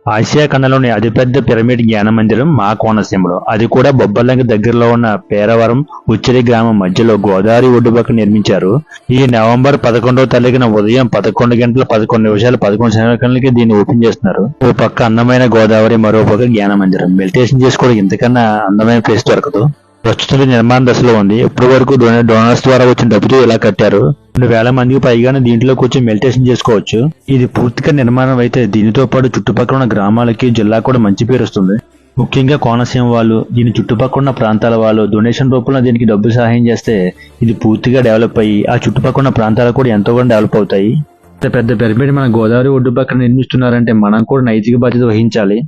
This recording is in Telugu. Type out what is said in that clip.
ఆసియా ఖండంలోని అతిపెద్ద పిరమిడ్ జ్ఞాన మందిరం మా కోనసీమలో, అది కూడా బొబ్బర్లంకి దగ్గరలో ఉన్న పేరవరం ఉచ్చిరి గ్రామం మధ్యలో గోదావరి ఒడ్డు పక్కన నిర్మించారు. ఈ నవంబర్ 11వ తారీఖున ఉదయం 11 గంటల 11 నిమిషాలు 11 సెకండ్లకి దీన్ని ఓపెన్ చేస్తున్నారు. ఓ పక్క అందమైన గోదావరి, మరో పక్క జ్ఞాన మందిరం. మెడిటేషన్ చేసుకోవడం ఇంతకన్నా అందమైన ప్లేస్ దొరకదు. ప్రస్తుతం నిర్మాణ దశలో ఉంది. ఇప్పటి వరకు డోనర్స్ ద్వారా వచ్చిన డబ్బుతో ఇలా కట్టారు. 2,000 మందికి పైగానే దీంట్లో కూర్చొని మెడిటేషన్ చేసుకోవచ్చు. ఇది పూర్తిగా నిర్మాణం అయితే దీనితో పాటు చుట్టుపక్కల ఉన్న గ్రామాలకి, జిల్లా కూడా మంచి పేరు వస్తుంది. ముఖ్యంగా కోనసీమ వాళ్ళు, దీని చుట్టుపక్కల ఉన్న ప్రాంతాల వాళ్ళు డొనేషన్ రూపంలో దీనికి డబ్బు సహాయం చేస్తే ఇది పూర్తిగా డెవలప్ అయ్యి ఆ చుట్టుపక్కల ఉన్న ప్రాంతాలు కూడా ఎంతో కొంత డెవలప్ అవుతాయి. పెద్ద పిరమిడ్ మన గోదావరి ఒడ్డు పక్కన నిర్మిస్తున్నారంటే మనం కూడా నైతిక బాధ్యత వహించాలి.